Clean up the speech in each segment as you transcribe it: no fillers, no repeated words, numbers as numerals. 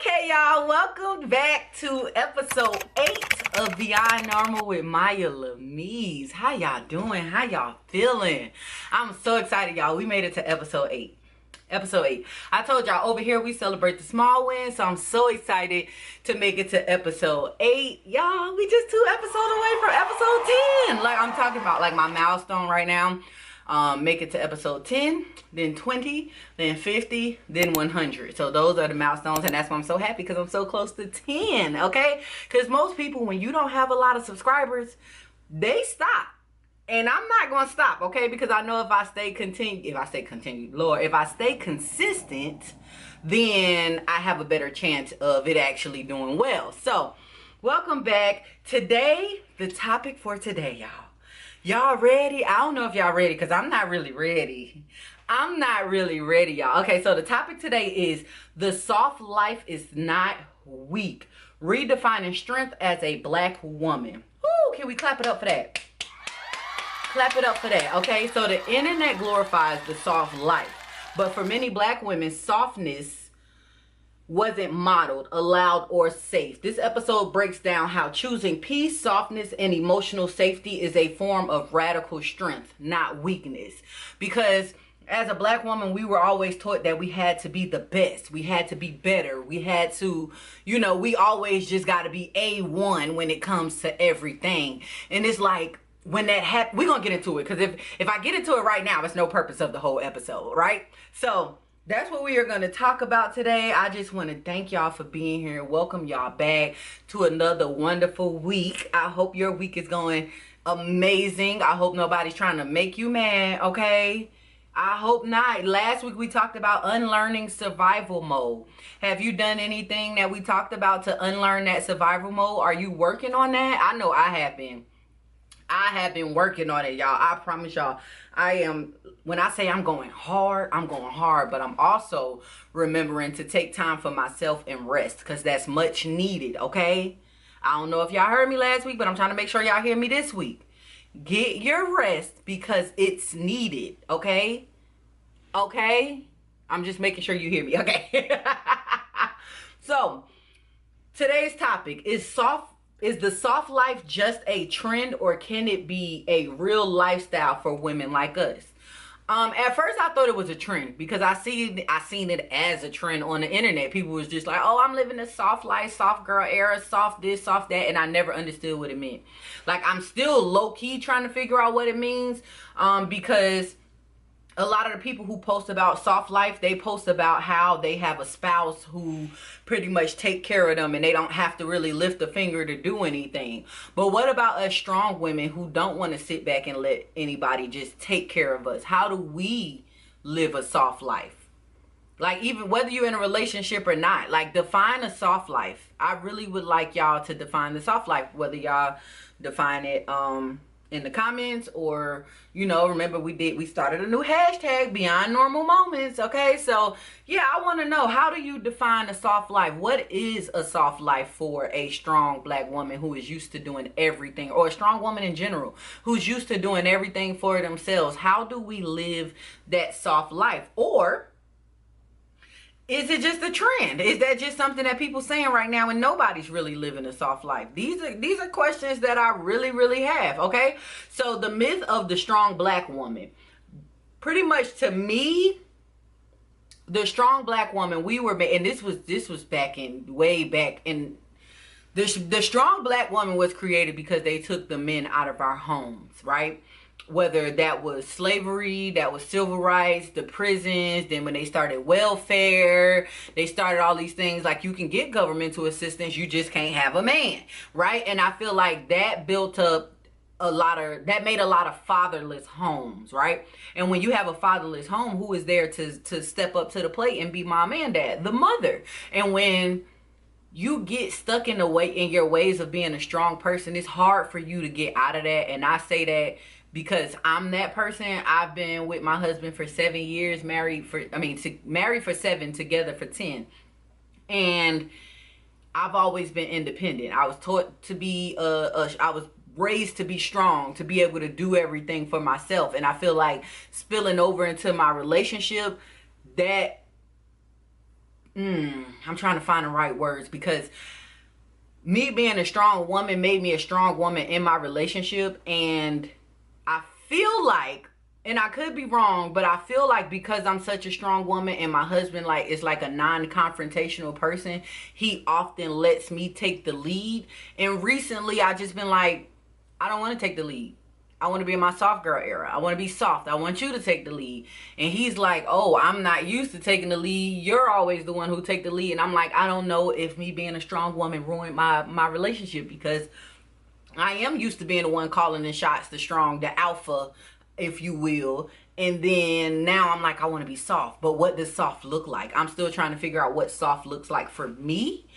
Okay, y'all, welcome back to episode 8 of Beyond Nrml with Mya Lamis. How y'all doing? How y'all feeling? I'm so excited, y'all. We made it to episode 8. Episode 8. I told y'all over here we celebrate the small wins, so I'm so excited to make it to episode 8. Y'all, we just 2 episodes away from episode 10. Like, I'm talking about like my milestone right now. Make it to episode 10, then 20, then 50, then 100. So those are the milestones, and that's why I'm so happy, because I'm so close to 10, okay? Because most people, when you don't have a lot of subscribers, they stop. And I'm not going to stop, okay? Because I know if I stay consistent, then I have a better chance of it actually doing well. So, welcome back. Today, the topic for today, y'all. Y'all ready? I don't know if y'all ready, because I'm not really ready. I'm not really ready, y'all. Okay, so the topic today is the soft life is not weak. Redefining strength as a black woman. Ooh, can we clap it up for that? Clap it up for that, okay? So the internet glorifies the soft life. But for many black women, softness wasn't modeled, allowed, or safe. This episode breaks down how choosing peace, softness, and emotional safety is a form of radical strength, not weakness. Because as a black woman, we were always taught that we had to be the best. We had to be better. We had to, we always just got to be A1 when it comes to everything. And it's like, when that happens, we're going to get into it. Because if I get into it right now, it's no purpose of the whole episode, right? So that's what we are going to talk about today. I just want to thank y'all for being here. Welcome y'all back to another wonderful week. I hope your week is going amazing. I hope nobody's trying to make you mad, okay? I hope not. Last week we talked about unlearning survival mode. Have you done anything that we talked about to unlearn that survival mode? Are you working on that? I know I have been. I have been working on it, y'all. I promise y'all. When I say I'm going hard, but I'm also remembering to take time for myself and rest, because that's much needed, okay? I don't know if y'all heard me last week, but I'm trying to make sure y'all hear me this week. Get your rest, because it's needed, okay? Okay? I'm just making sure you hear me, okay? So, today's topic is the soft life just a trend, or can it be a real lifestyle for women like us? At first I thought it was a trend, because I seen it as a trend on the internet. People was just like, oh, I'm living a soft life, soft girl era, soft this, soft that, and I never understood what it meant. Like, I'm still low-key trying to figure out what it means, because a lot of the people who post about soft life, they post about how they have a spouse who pretty much take care of them, and they don't have to really lift a finger to do anything. But what about us strong women who don't want to sit back and let anybody just take care of us? How do we live a soft life? Like, even whether you're in a relationship or not, like, define a soft life. I really would like y'all to define the soft life, whether y'all define it in the comments, or remember we started a new hashtag, Beyond Nrml Moments, okay? So yeah, I want to know, how do you define a soft life? What is a soft life for a strong black woman who is used to doing everything, or a strong woman in general who's used to doing everything for themselves? How do we live that soft life? Or is it just a trend? Is that just something that people saying right now and nobody's really living a soft life? These are questions that I really, really have, okay? So the myth of the strong black woman. Pretty much, to me, the strong black woman, and this was way back in the strong black woman was created because they took the men out of our homes, right? Whether that was slavery, that was civil rights, the prisons, then when they started welfare, they started all these things, like you can get governmental assistance, you just can't have a man, right? And I feel like that built up that made a lot of fatherless homes, right? And when you have a fatherless home, who is there to step up to the plate and be mom and dad? The mother. And when you get stuck in your ways of being a strong person, it's hard for you to get out of that. And I say that because I'm that person. I've been with my husband for 7 years, married for 7, together for 10. And I've always been independent. I was taught to be I was raised to be strong, to be able to do everything for myself. And I feel like spilling over into my relationship, that I'm trying to find the right words, because me being a strong woman made me a strong woman in my relationship. And I feel like, and I could be wrong, but I feel like because I'm such a strong woman and my husband like is like a non-confrontational person, he often lets me take the lead. And recently I just been like, I don't want to take the lead. I want to be in my soft girl era. I want to be soft. I want you to take the lead. And he's like, oh, I'm not used to taking the lead. You're always the one who take the lead. And I'm like, I don't know if me being a strong woman ruined my relationship, because I am used to being the one calling the shots, the strong, the alpha, if you will. And then now I'm like, I want to be soft. But what does soft look like? I'm still trying to figure out what soft looks like for me.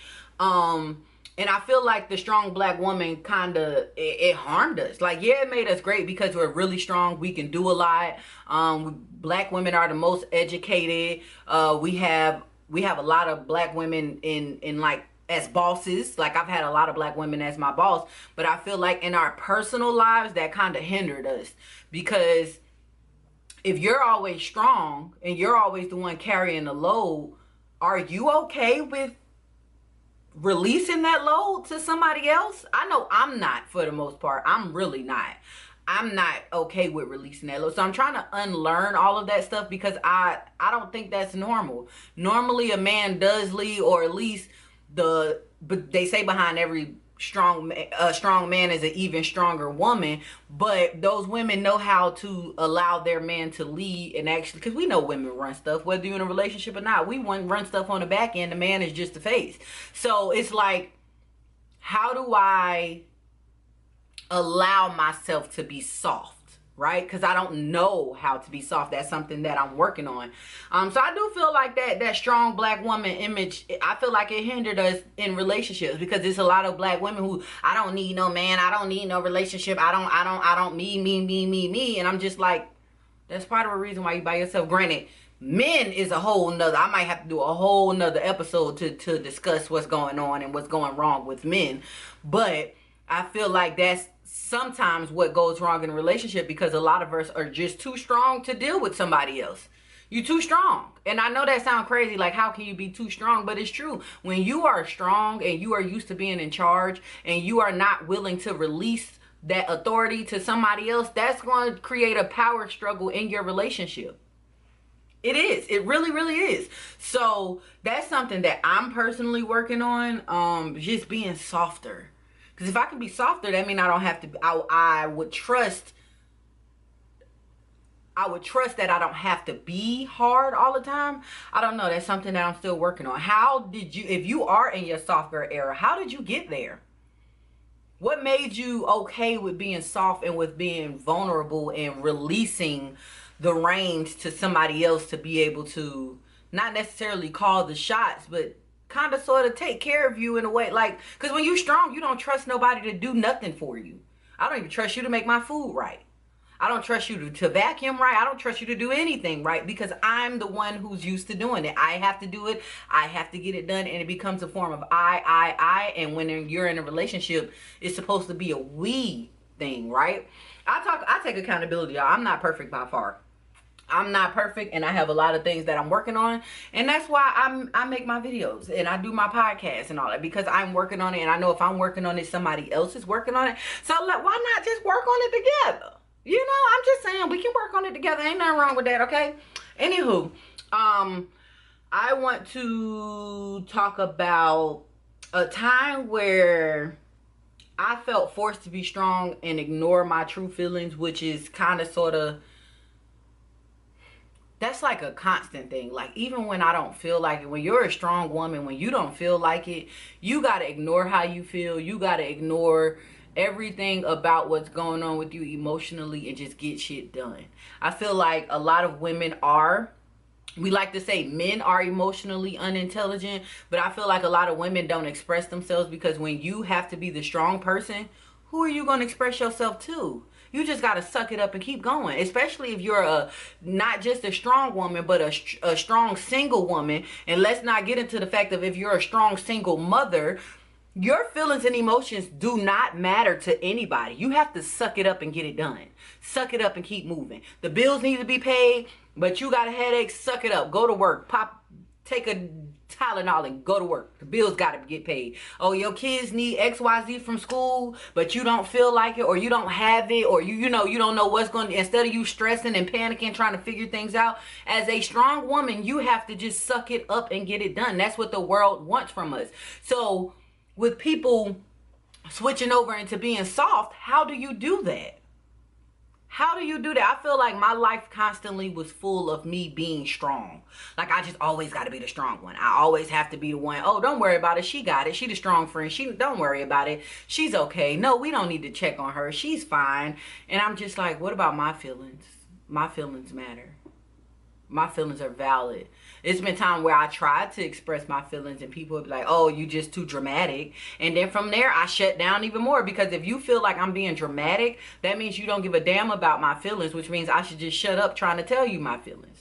And I feel like the strong black woman kind of, it harmed us. Like, yeah, it made us great because we're really strong. We can do a lot. Black women are the most educated. We have a lot of black women in like as bosses. Like, I've had a lot of black women as my boss. But I feel like in our personal lives, that kind of hindered us. Because if you're always strong and you're always the one carrying the load, are you okay with releasing that load to somebody else? I know I'm not, for the most part. I'm really not. I'm not okay with releasing that load. So I'm trying to unlearn all of that stuff, because I don't think that's normal. Normally a man does lead, or at least but they say behind every strong man is an even stronger woman. But those women know how to allow their man to lead, and actually, because we know women run stuff, whether you're in a relationship or not. We run stuff on the back end. The man is just the face. So it's like, how do I allow myself to be soft? Right? Because I don't know how to be soft. That's something that I'm working on. So I do feel like that strong black woman image, I feel like it hindered us in relationships, because there's a lot of black women who, I don't need no man, I don't need no relationship, I don't me. And I'm just like, that's part of the reason why you by yourself. Granted, men is a whole nother, I might have to do a whole nother episode to discuss what's going on and what's going wrong with men. But I feel like that's sometimes what goes wrong in a relationship, because a lot of us are just too strong to deal with somebody else. You're too strong. And I know that sounds crazy, like, how can you be too strong? But it's true. When you are strong and you are used to being in charge, and you are not willing to release that authority to somebody else, that's going to create a power struggle in your relationship. It is. It really, really is. So that's something that I'm personally working on, just being softer. Because if I can be softer, that means I don't have to, I would trust that I don't have to be hard all the time. I don't know. That's something that I'm still working on. How did you, if you are in your soft girl era, how did you get there? What made you okay with being soft and with being vulnerable and releasing the reins to somebody else to be able to not necessarily call the shots, but kind of sort of take care of you in a way? Like, because when you're strong, you don't trust nobody to do nothing for you. I don't even trust you to make my food right. I don't trust you to vacuum right. I don't trust you to do anything right, because I'm the one who's used to doing it. I have to do it. I have to get it done. And it becomes a form of I. And when you're in a relationship, it's supposed to be a we thing, right? I take accountability, y'all. I'm not perfect by far. I'm not perfect, and I have a lot of things that I'm working on, and that's why I make my videos and I do my podcast and all that, because I'm working on it, and I know if I'm working on it, somebody else is working on it. So like, why not just work on it together? You know, I'm just saying, we can work on it together. Ain't nothing wrong with that, okay? Anywho, I want to talk about a time where I felt forced to be strong and ignore my true feelings, which is kind of sort of, that's like a constant thing. Like, even when I don't feel like it, when you're a strong woman, when you don't feel like it, you got to ignore how you feel. You got to ignore everything about what's going on with you emotionally and just get shit done. I feel like a lot of women are, we like to say men are emotionally unintelligent, but I feel like a lot of women don't express themselves, because when you have to be the strong person, who are you going to express yourself to? You just got to suck it up and keep going, especially if you're not just a strong woman, but a strong single woman. And let's not get into the fact of if you're a strong single mother, your feelings and emotions do not matter to anybody. You have to suck it up and get it done. Suck it up and keep moving. The bills need to be paid, but you got a headache, suck it up. Go to work. Take Tylenol and go to work. The bills got to get paid. Oh, your kids need XYZ from school, but you don't feel like it, or you don't have it, or you don't know what's going to, instead of you stressing and panicking, trying to figure things out, as a strong woman, you have to just suck it up and get it done. That's what the world wants from us. So with people switching over into being soft, how do you do that? How do you do that? I feel like my life constantly was full of me being strong. Like, I just always got to be the strong one. I always have to be the one. Oh, don't worry about it. She got it. She the strong friend. Don't worry about it. She's okay. No, we don't need to check on her. She's fine. And I'm just like, what about my feelings? My feelings matter. My feelings are valid. It's been time where I tried to express my feelings and people would be like, oh, you just too dramatic. And then from there, I shut down even more, because if you feel like I'm being dramatic, that means you don't give a damn about my feelings, which means I should just shut up trying to tell you my feelings.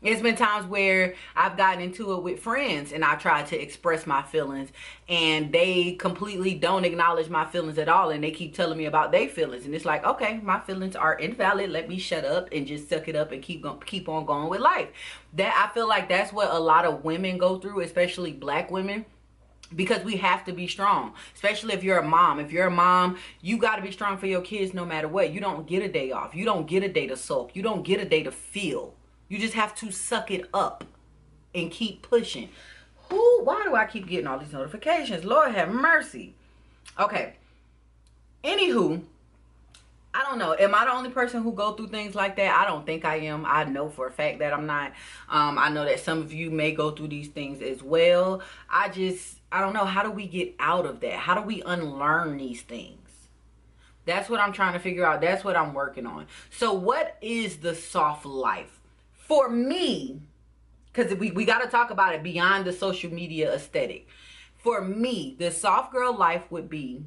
It's been times where I've gotten into it with friends and I tried to express my feelings and they completely don't acknowledge my feelings at all, and they keep telling me about their feelings, and it's like, okay, my feelings are invalid. Let me shut up and just suck it up and keep on going with life. That, I feel like that's what a lot of women go through, especially black women. Because we have to be strong, especially if you're a mom. If you're a mom, you got to be strong for your kids no matter what. You don't get a day off. You don't get a day to sulk. You don't get a day to feel. You just have to suck it up and keep pushing. Why do I keep getting all these notifications? Lord have mercy. Okay. Anywho, I don't know. Am I the only person who go through things like that? I don't think I am. I know for a fact that I'm not. I know that some of you may go through these things as well. I don't know. How do we get out of that? How do we unlearn these things? That's what I'm trying to figure out. That's what I'm working on. So what is the soft life? For me, because we got to talk about it beyond the social media aesthetic. For me, the soft girl life would be,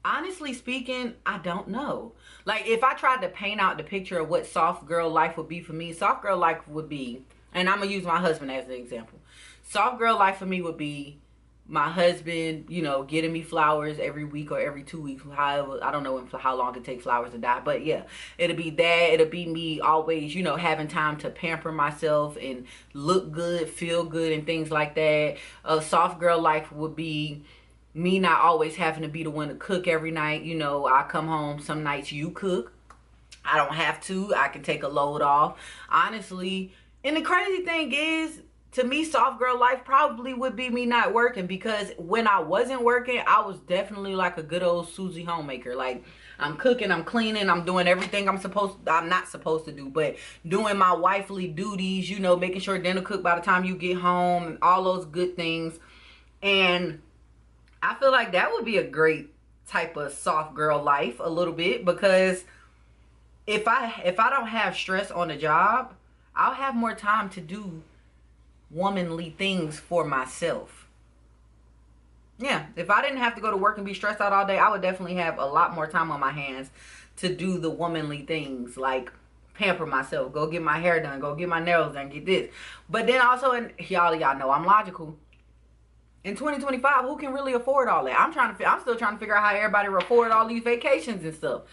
honestly speaking, I don't know. Like, if I tried to paint out the picture of what soft girl life would be for me, soft girl life would be, and I'm going to use my husband as an example. Soft girl life for me would be my husband, getting me flowers every week or every 2 weeks. However, I don't know how long it takes flowers to die. But yeah, it'll be that. It'll be me always, having time to pamper myself and look good, feel good, and things like that. A soft girl life would be me not always having to be the one to cook every night. I come home, some nights you cook. I don't have to. I can take a load off. Honestly, and the crazy thing is, to me, soft girl life probably would be me not working, because when I wasn't working, I was definitely like a good old Susie homemaker. Like, I'm cooking, I'm cleaning, I'm doing everything I'm not supposed to do, but doing my wifely duties, making sure dinner cooked by the time you get home and all those good things. And I feel like that would be a great type of soft girl life a little bit, because if I don't have stress on the job, I'll have more time to do womanly things for myself. Yeah, if I didn't have to go to work and be stressed out all day, I would definitely have a lot more time on my hands to do the womanly things, like pamper myself, go get my hair done, go get my nails done, get this. But then also, and y'all know I'm logical. In 2025, who can really afford all that? I'm still trying to figure out how everybody will afford all these vacations and stuff.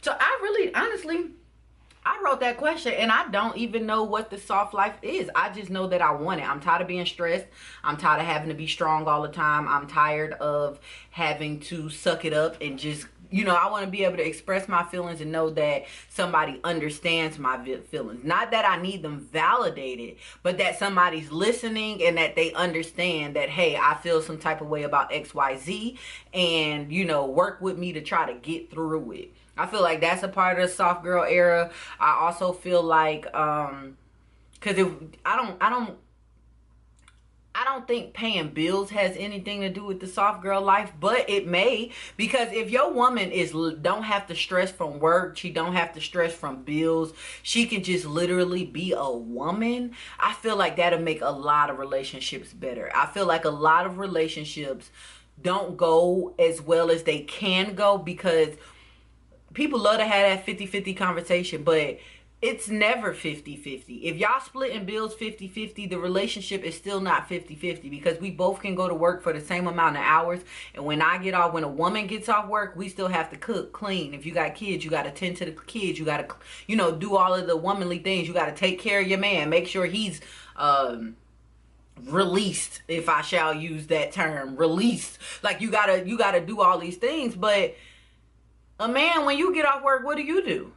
So honestly, I wrote that question and I don't even know what the soft life is. I just know that I want it. I'm tired of being stressed. I'm tired of having to be strong all the time. I'm tired of having to suck it up and just, I want to be able to express my feelings and know that somebody understands my feelings. Not that I need them validated, but that somebody's listening and that they understand that, hey, I feel some type of way about XYZ, and, work with me to try to get through it. I feel like that's a part of the soft girl era. I also feel like, because I don't think paying bills has anything to do with the soft girl life, but it may, because if your woman don't have to stress from work, she don't have to stress from bills, she can just literally be a woman. I feel like that'll make a lot of relationships better. I feel like a lot of relationships don't go as well as they can go, because people love to have that 50-50 conversation, but it's never 50-50. If y'all splitting bills 50-50, the relationship is still not 50-50, because we both can go to work for the same amount of hours. And when a woman gets off work, we still have to cook, clean. If you got kids, you got to tend to the kids. You got to, do all of the womanly things. You got to take care of your man. Make sure he's released, if I shall use that term, released. Like you gotta do all these things. But a man, when you get off work, what do?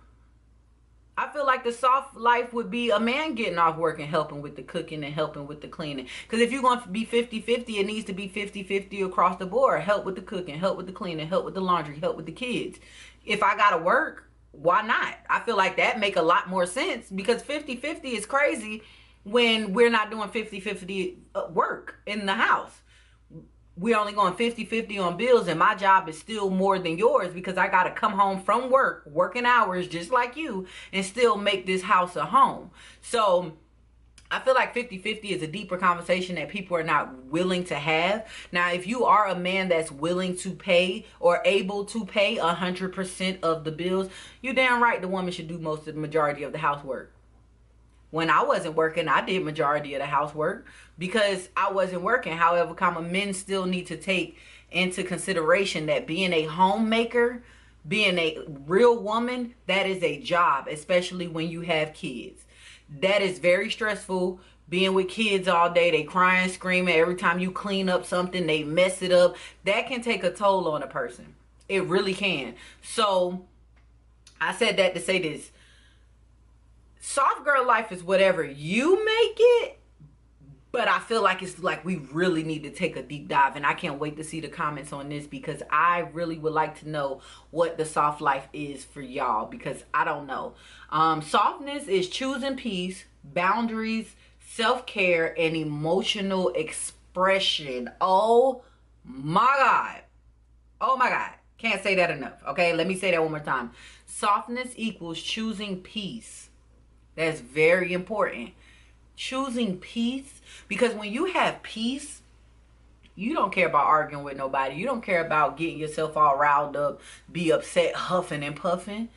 I feel like the soft life would be a man getting off work and helping with the cooking and helping with the cleaning. Because if you're going to be 50-50, it needs to be 50-50 across the board. Help with the cooking, help with the cleaning, help with the laundry, help with the kids. If I got to work, why not? I feel like that make a lot more sense, because 50-50 is crazy when we're not doing 50-50 work in the house. We're only going 50-50 on bills, and my job is still more than yours, because I got to come home from work, working hours just like you, and still make this house a home. So I feel like 50-50 is a deeper conversation that people are not willing to have. Now, if you are a man that's willing to pay or able to pay 100% of the bills, you're damn right the woman should do most of the majority of the housework. When I wasn't working, I did majority of the housework because I wasn't working. However, men still need to take into consideration that being a homemaker, being a real woman, that is a job, especially when you have kids. That is very stressful. Being with kids all day, they crying, screaming. Every time you clean up something, they mess it up. That can take a toll on a person. It really can. So I said that to say this. Soft girl life is whatever you make it, but I feel like it's like we really need to take a deep dive, and I can't wait to see the comments on this, because I really would like to know what the soft life is for y'all, because I don't know. Softness is choosing peace, boundaries, self-care, and emotional expression. Oh my God. Oh my God. Can't say that enough. Okay, let me say that one more time. Softness equals choosing peace. That's very important. Choosing peace. Because when you have peace, you don't care about arguing with nobody. You don't care about getting yourself all riled up, be upset, huffing and puffing.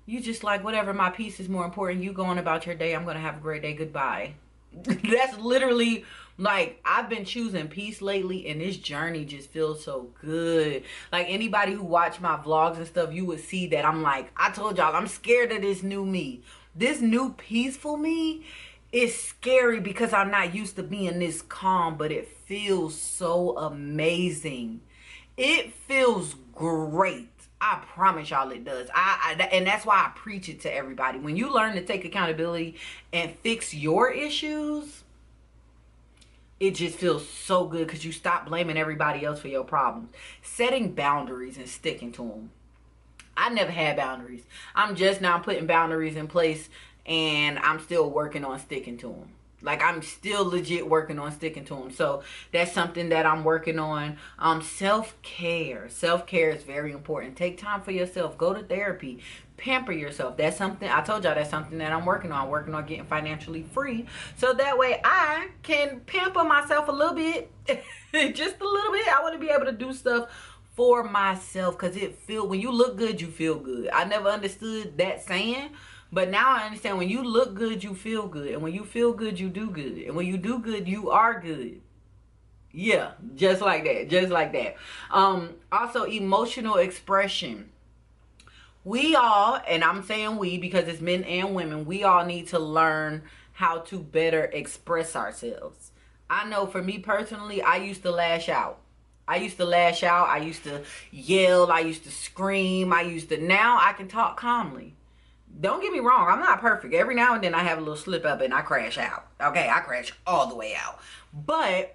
You just like, whatever, my peace is more important. You going about your day. I'm going to have a great day. Goodbye. That's literally, like, I've been choosing peace lately, and this journey just feels so good. Like, anybody who watched my vlogs and stuff, you would see that I'm like, I told y'all, I'm scared of this new me. This new peaceful me is scary because I'm not used to being this calm, but it feels so amazing. It feels great. I promise y'all it does. And that's why I preach it to everybody. When you learn to take accountability and fix your issues, it just feels so good because you stop blaming everybody else for your problems. Setting boundaries and sticking to them. I never had boundaries. I'm just now putting boundaries in place, and I'm still working on sticking to them. Like, I'm still legit working on sticking to them. So that's something that I'm working on. Self-care. Self-care is very important. Take time for yourself. Go to therapy. Pamper yourself. That's something, I told y'all, that's something that I'm working on. I'm working on getting financially free, so that way I can pamper myself a little bit. Just a little bit. I want to be able to do stuff for myself, because when you look good, you feel good. I never understood that saying, but now I understand when you look good, you feel good, and when you feel good, you do good, and when you do good, you are good. Yeah, just like that, just like that. Also, emotional expression. We all, and I'm saying we because it's men and women, we all need to learn how to better express ourselves. I know for me personally, I used to lash out. I used to yell, I used to scream, now I can talk calmly. Don't get me wrong, I'm not perfect. Every now and then I have a little slip up and I crash out. Okay, I crash all the way out. But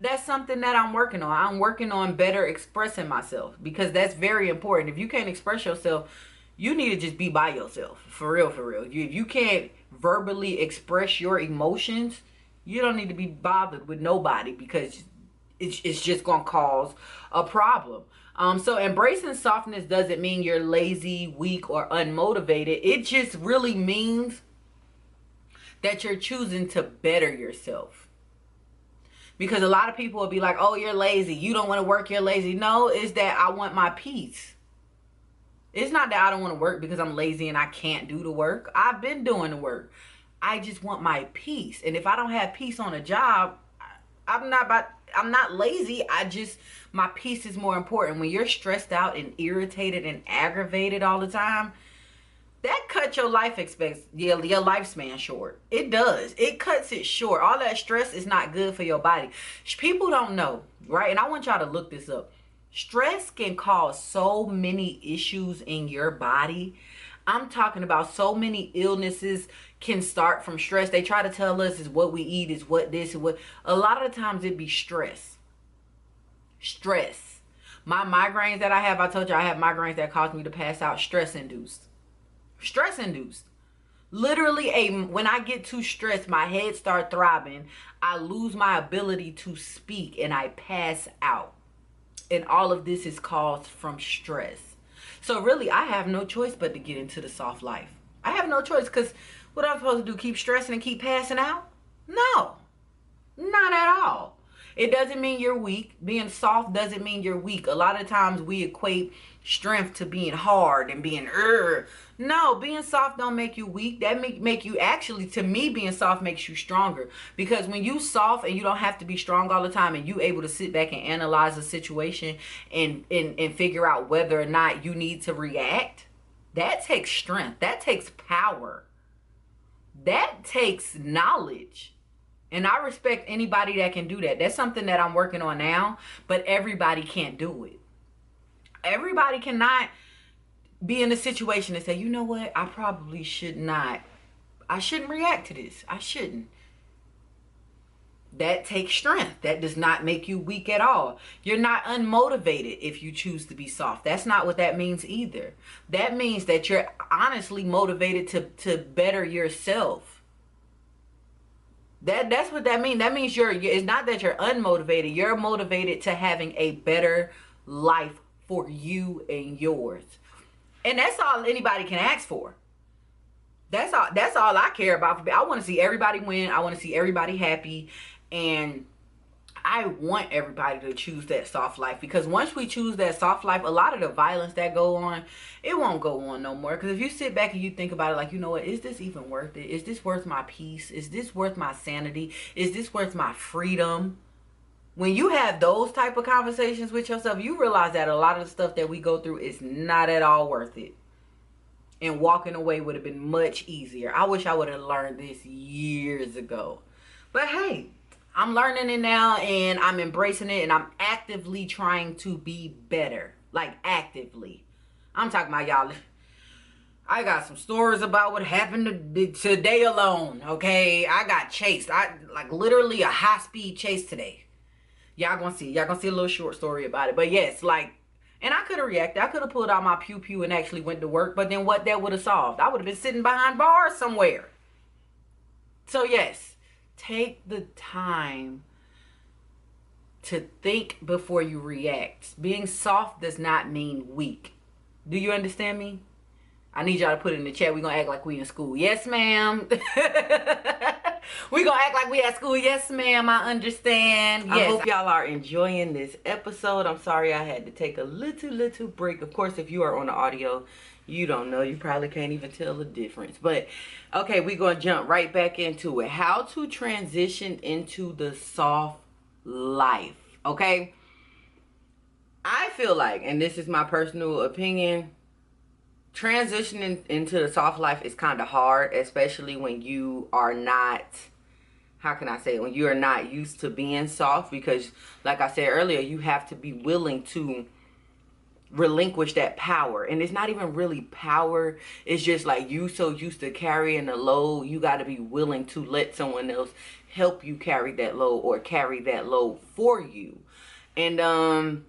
that's something that I'm working on. I'm working on better expressing myself, because that's very important. If you can't express yourself, you need to just be by yourself. For real, for real. If you can't verbally express your emotions, you don't need to be bothered with nobody, because it's just gonna cause a problem. So embracing softness doesn't mean you're lazy, weak, or unmotivated. It just really means that you're choosing to better yourself. Because a lot of people will be like, oh, you're lazy, you don't want to work, you're lazy. No, it's that I want my peace. It's not that I don't want to work because I'm lazy and I can't do the work. I've been doing the work. I just want my peace. And if I don't have peace on a job, I'm not lazy. My peace is more important. When you're stressed out and irritated and aggravated all the time, that cuts your your lifespan short. It does. It cuts it short. All that stress is not good for your body. People don't know, right? And I want y'all to look this up. Stress can cause so many issues in your body. I'm talking about so many illnesses can start from stress. They try to tell us is what we eat, is what this, and what. A lot of the times it be stress. Stress. My migraines that I have, I told you I have migraines that cause me to pass out, stress induced. Stress induced. Literally, when I get too stressed, my head starts throbbing. I lose my ability to speak and I pass out. And all of this is caused from stress. So really, I have no choice but to get into the soft life. I have no choice, because what I'm supposed to do, keep stressing and keep passing out? No, not at all. It doesn't mean you're weak. Being soft doesn't mean you're weak. A lot of times we equate strength to being hard and being No, being soft don't make you weak. That make you, actually, to me, being soft makes you stronger. Because when you soft and you don't have to be strong all the time, and you able to sit back and analyze a situation and figure out whether or not you need to react, that takes strength. That takes power. That takes knowledge. And I respect anybody that can do that. That's something that I'm working on now, but everybody can't do it. Everybody cannot be in a situation and say, you know what, I probably should not. I shouldn't react to this. I shouldn't. That takes strength. That does not make you weak at all. You're not unmotivated if you choose to be soft. That's not what that means either. That means that you're honestly motivated to better yourself. That's what that means. That means it's not that you're unmotivated. You're motivated to having a better life for you and yours. And that's all anybody can ask for. That's all I care about. I want to see everybody win. I want to see everybody happy. And I want everybody to choose that soft life, because once we choose that soft life, a lot of the violence that go on, it won't go on no more. Because if you sit back and you think about it, like, you know what, is this even worth it? Is this worth my peace? Is this worth my sanity? Is this worth my freedom? When you have those type of conversations with yourself, you realize that a lot of the stuff that we go through is not at all worth it. And walking away would have been much easier. I wish I would have learned this years ago. But hey, I'm learning it now, and I'm embracing it, and I'm actively trying to be better. Like, actively. I'm talking about, y'all, I got some stories about what happened today alone, okay? I got chased. Like, literally a high-speed chase today. Y'all gonna see a little short story about it. But yes, like, and I could have reacted. I could have pulled out my pew-pew and actually went to work. But then what that would have solved? I would have been sitting behind bars somewhere. So yes, take the time to think before you react. Being soft does not mean weak. Do you understand me? I need y'all to put it in the chat. We're going to act like we in school. Yes, ma'am. We're going to act like we at school. Yes, ma'am. I understand. Yes. I hope y'all are enjoying this episode. I'm sorry I had to take a little break. Of course, if you are on the audio, you don't know. You probably can't even tell the difference. But, okay, we're going to jump right back into it. How to transition into the soft life. Okay? I feel like, and this is my personal opinion, transitioning into the soft life is kind of hard, especially when you are not, how can I say it, when you are not used to being soft, because like I said earlier, you have to be willing to relinquish that power. And it's not even really power, it's just like you so used to carrying the load, you got to be willing to let someone else help you carry that load, or carry that load for you. And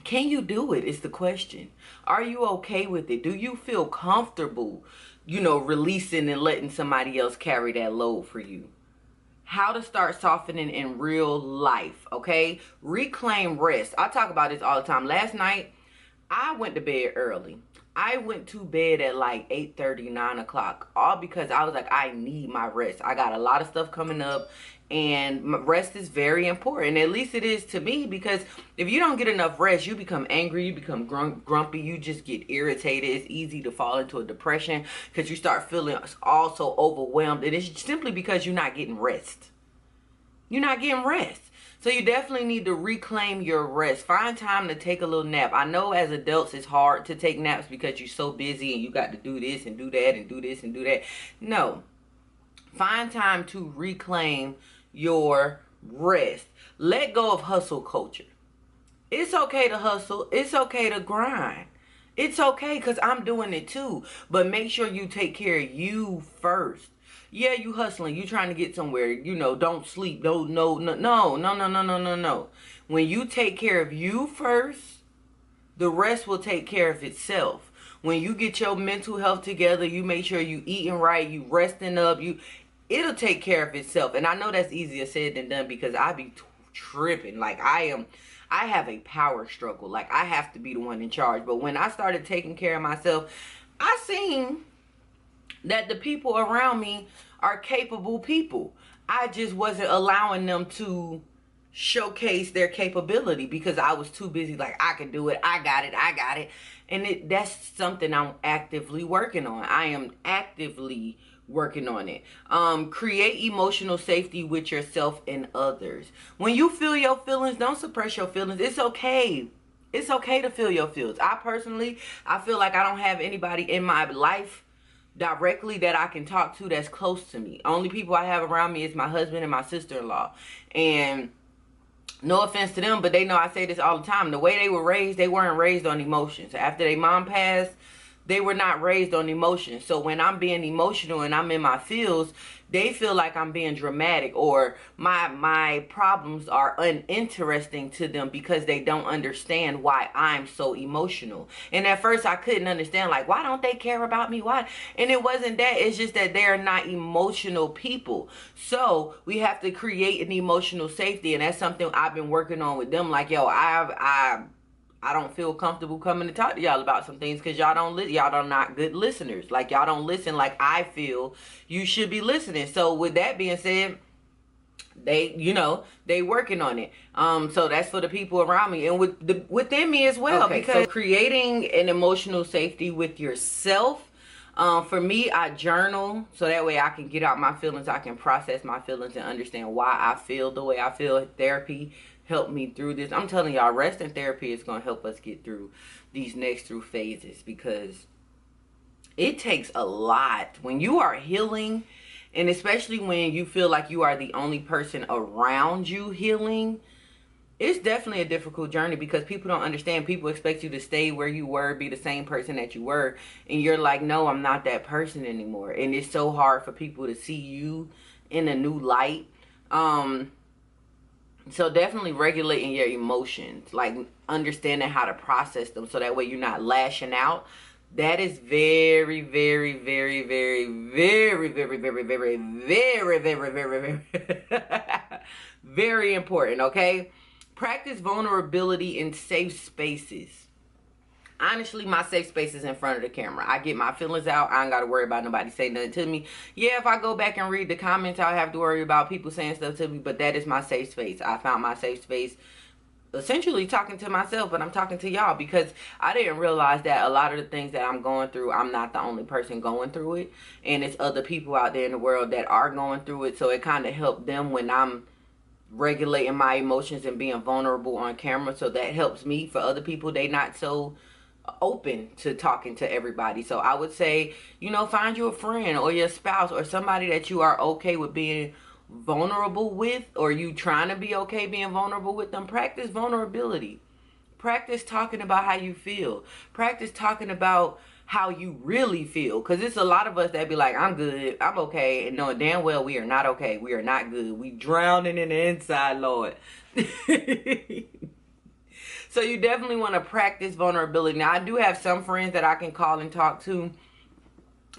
can you do it is the question. Are you okay with it? Do you feel comfortable, releasing and letting somebody else carry that load for you? How to start softening in real life, okay? Reclaim rest. I talk about this all the time. Last night, I went to bed early. I went to bed at like 8:30, 9 o'clock, all because I was like, I need my rest. I got a lot of stuff coming up, and rest is very important. At least it is to me, because if you don't get enough rest, you become angry, you become grumpy, you just get irritated. It's easy to fall into a depression because you start feeling also overwhelmed, and it's simply because you're not getting rest. You're not getting rest. So you definitely need to reclaim your rest. Find time to take a little nap. I know as adults it's hard to take naps because you're so busy and you got to do this and do that and do this and do that. No. Find time to reclaim your rest. Let go of hustle culture. It's okay to hustle. It's okay to grind. It's okay because I'm doing it too. But make sure you take care of you first. Yeah, you hustling. You trying to get somewhere. You know, don't sleep. No. When you take care of you first, the rest will take care of itself. When you get your mental health together, you make sure you eating right, you resting up, it'll take care of itself. And I know that's easier said than done because I be tripping. Like I have a power struggle. Like I have to be the one in charge. But when I started taking care of myself, I seen that the people around me are capable people. I just wasn't allowing them to showcase their capability because I was too busy. Like, I can do it. I got it. And that's something I'm actively working on. I am actively working on it. Create emotional safety with yourself and others. When you feel your feelings, don't suppress your feelings. It's okay. It's okay to feel your feelings. I feel like I don't have anybody in my life directly that I can talk to that's close to me. Only people I have around me is my husband and my sister-in-law. And no offense to them, but they know I say this all the time. The way they were raised, they weren't raised on emotions. After their mom passed, they were not raised on emotions. So when I'm being emotional and I'm in my feels, they feel like I'm being dramatic or my problems are uninteresting to them because they don't understand why I'm so emotional. And at first I couldn't understand, like, why don't they care about me? Why? And it wasn't that. It's just that they're not emotional people. So we have to create an emotional safety. And that's something I've been working on with them. Like, yo, I don't feel comfortable coming to talk to y'all about some things because y'all are not good listeners. Like, y'all don't listen like I feel you should be listening. So with that being said, they working on it. So that's for the people around me and within me as well. Okay, because so creating an emotional safety with yourself. For me, I journal so that way I can get out my feelings. I can process my feelings and understand why I feel the way I feel. Therapy help me through this. I'm telling y'all, rest and therapy is going to help us get through these next through phases because it takes a lot when you are healing, and especially when you feel like you are the only person around you healing. It's definitely a difficult journey because people don't understand. People expect you to stay where you were, be the same person that you were, and you're like, no, I'm not that person anymore. And it's so hard for people to see you in a new light. So definitely regulating your emotions, like understanding how to process them so that way you're not lashing out. That is very, very, very, very, very, very, very, very, very, very, very, very important, okay? Practice vulnerability in safe spaces. Honestly, my safe space is in front of the camera. I get my feelings out. I ain't got to worry about nobody saying nothing to me. Yeah, if I go back and read the comments, I'll have to worry about people saying stuff to me. But that is my safe space. I found my safe space essentially talking to myself, but I'm talking to y'all because I didn't realize that a lot of the things that I'm going through, I'm not the only person going through it. And it's other people out there in the world that are going through it. So it kind of helped them when I'm regulating my emotions and being vulnerable on camera. So that helps me. For other people, they not so open to talking to everybody. So I would say, find you a friend or your spouse or somebody that you are okay with being vulnerable with, or you trying to be okay being vulnerable with them. Practice vulnerability. Practice talking about how you feel. Practice talking about how you really feel, because it's a lot of us that be like, I'm good, I'm okay, and knowing damn well we are not okay, we are not good, we drowning in the inside, Lord. So you definitely want to practice vulnerability. Now, I do have some friends that I can call and talk to.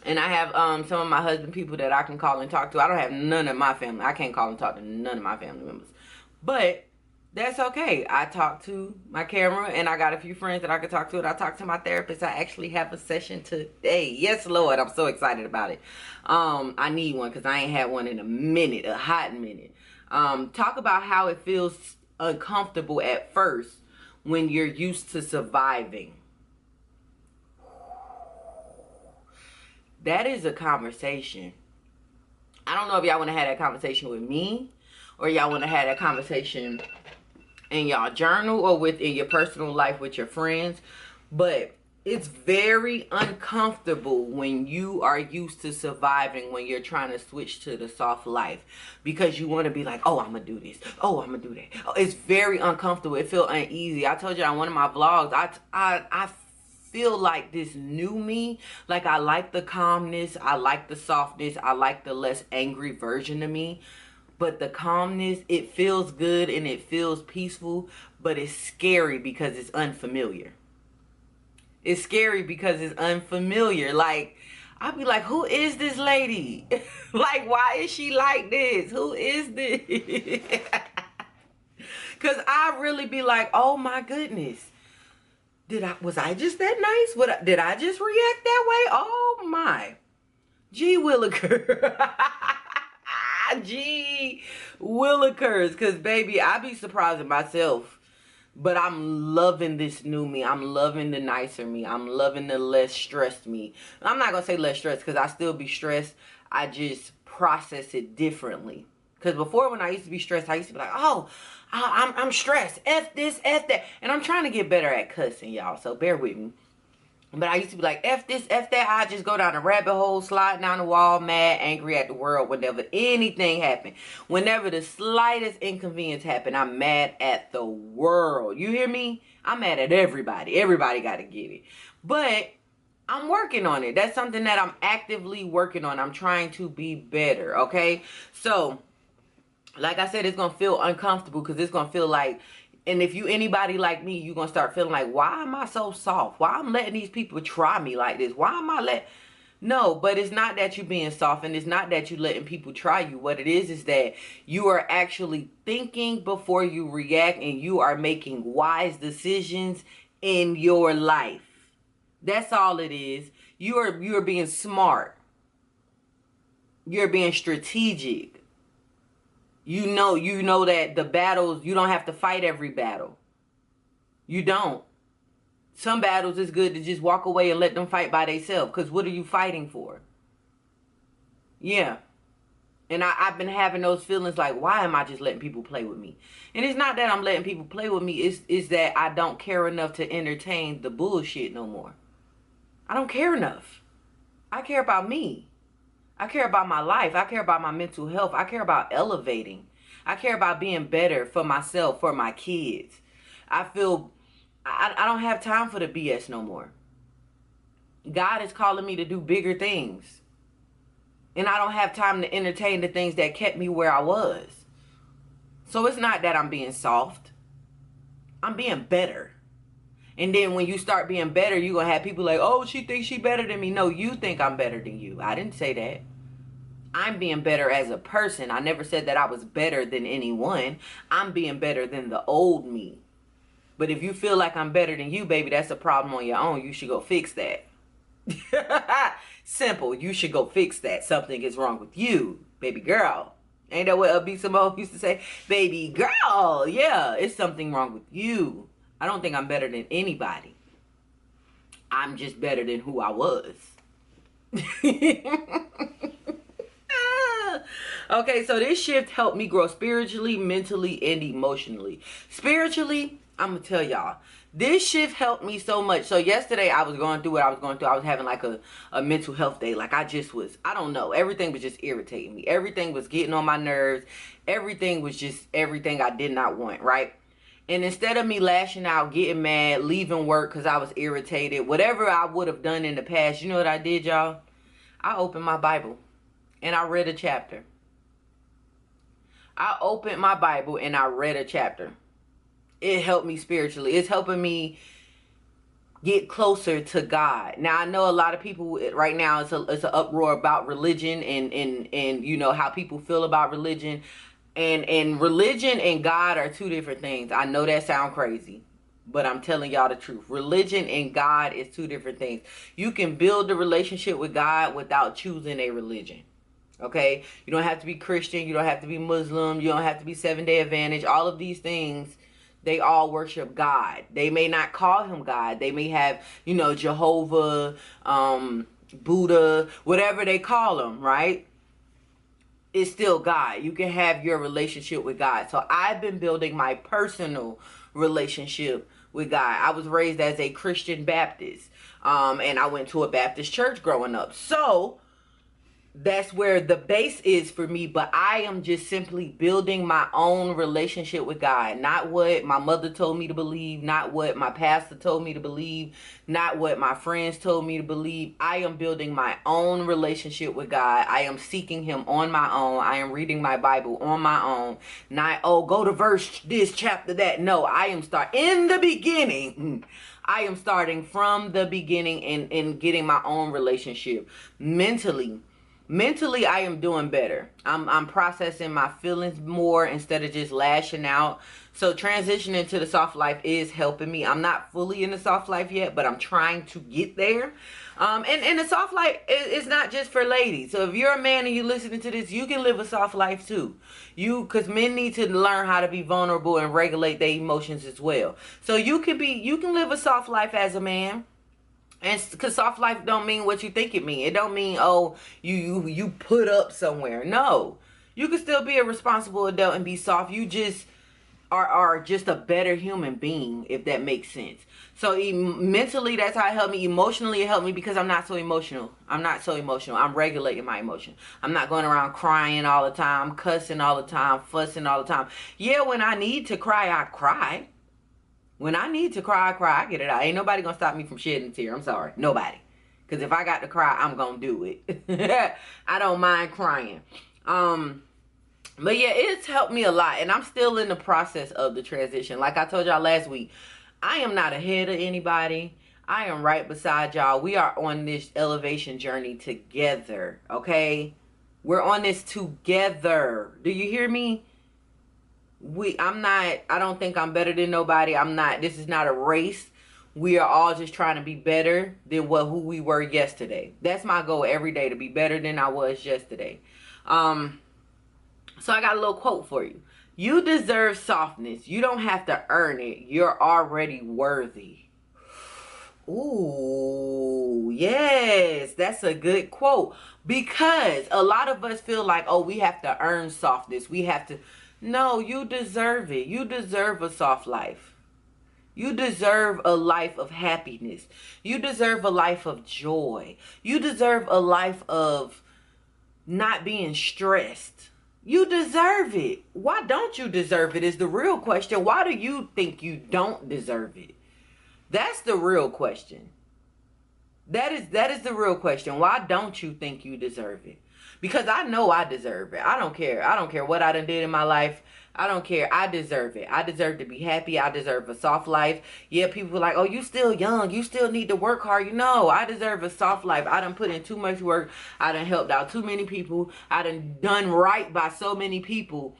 And I have some of my husband people that I can call and talk to. I don't have none of my family. I can't call and talk to none of my family members. But that's okay. I talk to my camera, and I got a few friends that I can talk to. And I talk to my therapist. I actually have a session today. Yes, Lord. I'm so excited about it. I need one because I ain't had one in a minute, a hot minute. Talk about how it feels uncomfortable at first when you're used to surviving. That is a conversation. I don't know if y'all want to have that conversation with me or y'all want to have that conversation in y'all journal or within your personal life with your friends. But it's very uncomfortable when you are used to surviving, when you're trying to switch to the soft life, because you want to be like, oh, I'm gonna do this, oh, I'm gonna do that. Oh, it's very uncomfortable. It feels uneasy. I told you on one of my vlogs, I feel like this new me. Like, I like the calmness, I like the softness, I like the less angry version of me. But the calmness, it feels good and it feels peaceful, but it's scary because it's unfamiliar. It's scary because it's unfamiliar. Like, I'd be like, who is this lady? Like, why is she like this? Who is this? Because I really be like, oh my goodness. Was I just that nice? Did I just react that way? Oh my. Gee Willikers. Gee Willikers. Because baby, I be surprising myself. But I'm loving this new me. I'm loving the nicer me. I'm loving the less stressed me. I'm not going to say less stressed because I still be stressed. I just process it differently. Because before, when I used to be stressed, I used to be like, oh, I'm stressed. F this, F that. And I'm trying to get better at cussing, y'all. So bear with me. But I used to be like, F this, F that. I just go down a rabbit hole, slide down the wall, mad, angry at the world, whenever anything happened. Whenever the slightest inconvenience happened, I'm mad at the world. You hear me? I'm mad at everybody. Everybody got to get it. But I'm working on it. That's something that I'm actively working on. I'm trying to be better, okay? So, like I said, it's going to feel uncomfortable because it's going to feel like, and if you anybody like me, you're going to start feeling like, why am I so soft? Why I'm letting these people try me like this? Why am I No, but it's not that you being soft, and it's not that you letting people try you. What it is that you are actually thinking before you react, and you are making wise decisions in your life. That's all it is. You are being smart. You're being strategic. You know that the battles, you don't have to fight every battle. You don't. Some battles it's good to just walk away and let them fight by themselves. Because what are you fighting for? Yeah. And I've been having those feelings like, why am I just letting people play with me? And it's not that I'm letting people play with me. It's that I don't care enough to entertain the bullshit no more. I don't care enough. I care about me. I care about my life. I care about my mental health. I care about elevating. I care about being better for myself, for my kids. I feel I don't have time for the BS no more. God is calling me to do bigger things. And I don't have time to entertain the things that kept me where I was. So it's not that I'm being soft. I'm being better. And then when you start being better, you're going to have people like, oh, she thinks she better than me. No, you think I'm better than you. I didn't say that. I'm being better as a person. I never said that I was better than anyone. I'm being better than the old me. But if you feel like I'm better than you, baby, that's a problem on your own. You should go fix that. Simple. You should go fix that. Something is wrong with you, baby girl. Ain't that what B. Simone used to say? Baby girl. Yeah, it's something wrong with you. I don't think I'm better than anybody. I'm just better than who I was. Okay, so this shift helped me grow spiritually, mentally, and emotionally. Spiritually, I'm going to tell y'all, this shift helped me so much. So yesterday I was going through what I was going through. I was having like a mental health day. Like I don't know. Everything was just irritating me. Everything was getting on my nerves. Everything was just everything I did not want, right? And instead of me lashing out, getting mad, leaving work because I was irritated, whatever I would have done in the past, you know what I did, y'all? I opened my Bible and I read a chapter. I opened my Bible and I read a chapter. It helped me spiritually. It's helping me get closer to God. Now, I know a lot of people right now, it's an uproar about religion and you know how people feel about religion. And religion and God are two different things. I know that sounds crazy, but I'm telling y'all the truth. Religion and God is two different things. You can build a relationship with God without choosing a religion. Okay? You don't have to be Christian. You don't have to be Muslim. You don't have to be Seventh-day Adventist. All of these things, they all worship God. They may not call him God. They may have, you know, Jehovah, Buddha, whatever they call him, right? is still God. You can have your relationship with God. So I've been building my personal relationship with God. I was raised as a Christian Baptist. And I went to a Baptist church growing up. So that's where the base is for me, but I am just simply building my own relationship with God. Not what my mother told me to believe, not what my pastor told me to believe, not what my friends told me to believe. I am building my own relationship with God. I am seeking him on my own. I am reading my Bible on my own. Not, oh, go to verse this, chapter that. No, I am in the beginning. I am starting from the beginning and getting my own relationship. Mentally, I am doing better. I'm processing my feelings more instead of just lashing out. So transitioning to the soft life is helping me. I'm not fully in the soft life yet, but I'm trying to get there. And the soft life is not just for ladies. So if you're a man and you're listening to this, you can live a soft life too. Because men need to learn how to be vulnerable and regulate their emotions as well. So you can live a soft life as a man. And because soft life don't mean what you think it mean. It don't mean, oh, you put up somewhere. No. You can still be a responsible adult and be soft. You just are just a better human being, if that makes sense. So mentally, that's how it helped me. Emotionally, it helped me because I'm not so emotional. I'm regulating my emotion. I'm not going around crying all the time, cussing all the time, fussing all the time. Yeah, when I need to cry, I cry. When I need to cry, I cry. I get it out. Ain't nobody gonna stop me from shedding a tear. I'm sorry. Nobody. Because if I got to cry, I'm gonna do it. I don't mind crying. But yeah, it's helped me a lot. And I'm still in the process of the transition. Like I told y'all last week, I am not ahead of anybody. I am right beside y'all. We are on this elevation journey together. Okay? We're on this together. Do you hear me? I don't think I'm better than nobody. This is not a race. We are all just trying to be better than who we were yesterday. That's my goal every day, to be better than I was yesterday. So I got a little quote for you. You deserve softness. You don't have to earn it. You're already worthy. Ooh, yes, that's a good quote. Because a lot of us feel like, oh, we have to earn softness. No, you deserve it. You deserve a soft life. You deserve a life of happiness. You deserve a life of joy. You deserve a life of not being stressed. You deserve it. Why don't you deserve it is the real question. Why do you think you don't deserve it? That's the real question. That is the real question. Why don't you think you deserve it? Because I know I deserve it. I don't care. I don't care what I done did in my life. I don't care. I deserve it. I deserve to be happy. I deserve a soft life. Yeah, people are like, oh, you still young. You still need to work hard. I deserve a soft life. I done put in too much work. I done helped out too many people. I done right by so many people.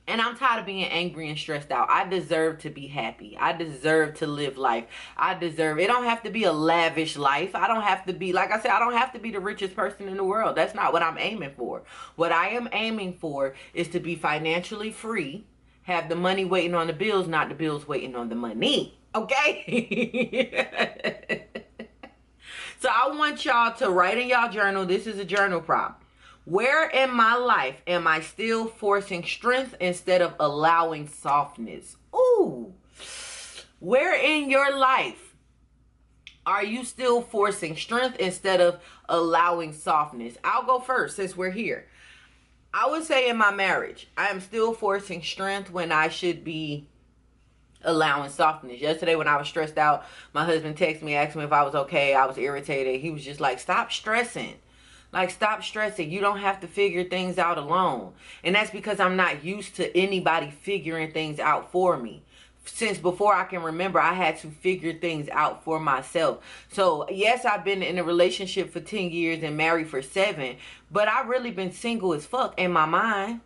And I'm tired of being angry and stressed out. I deserve to be happy. I deserve to live life. It don't have to be a lavish life. I don't have to be, like I said, I don't have to be the richest person in the world. That's not what I'm aiming for. What I am aiming for is to be financially free, have the money waiting on the bills, not the bills waiting on the money. Okay? So I want y'all to write in y'all journal. This is a journal prompt. Where in my life am I still forcing strength instead of allowing softness? Ooh. Where in your life are you still forcing strength instead of allowing softness? I'll go first since we're here. I would say in my marriage, I am still forcing strength when I should be allowing softness. Yesterday when I was stressed out, my husband texted me, asked me if I was okay. I was irritated. He was just like, stop stressing. Like, stop stressing. You don't have to figure things out alone. And that's because I'm not used to anybody figuring things out for me. Since before I can remember, I had to figure things out for myself. So, yes, I've been in a relationship for 10 years and married for 7. But I've really been single as fuck in my mind.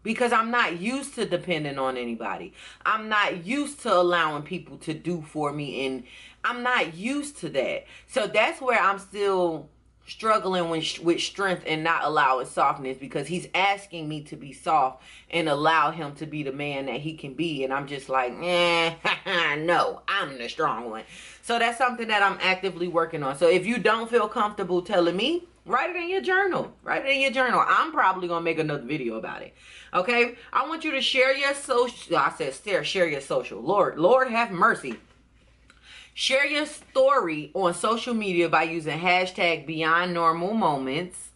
Because I'm not used to depending on anybody. I'm not used to allowing people to do for me. And I'm not used to that. So, that's where I'm still struggling with strength and not allowing softness, because he's asking me to be soft and allow him to be the man that he can be, and I'm just like, no, I'm the strong one. So that's something that I'm actively working on. So if you don't feel comfortable telling me, Write it in your journal. Write it in your journal. I'm probably going to make another video about it. Okay? I want you to share your social. I said share your social. Lord have mercy. Share your story on social media by using hashtag Beyond Normal Moments.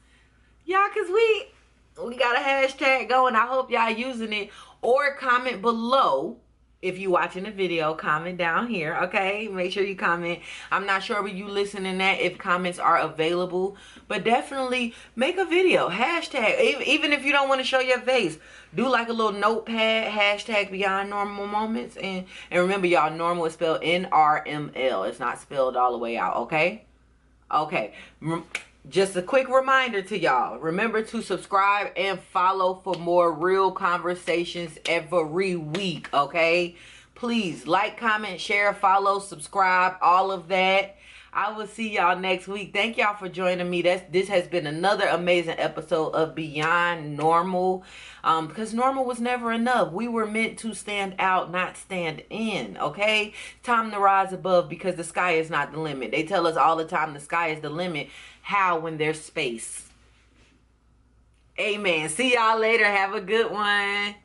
Y'all, because we got a hashtag going. I hope y'all using it. Or comment below. If you watching the video, comment down here, okay? Make sure you comment. I'm not sure when you listening that if comments are available, but definitely make a video. Hashtag, even if you don't want to show your face, do like a little notepad, hashtag Beyond Normal Moments. And remember, y'all, normal is spelled Nrml. It's not spelled all the way out, okay? Okay. Just a quick reminder to y'all. Remember to subscribe and follow for more real conversations every week, okay? Please like, comment, share, follow, subscribe, all of that. I will see y'all next week. Thank y'all for joining me. This has been another amazing episode of Beyond Normal. Because normal was never enough. We were meant to stand out, not stand in, okay? Time to rise above because the sky is not the limit. They tell us all the time the sky is the limit. How when there's space? Amen. See y'all later. Have a good one.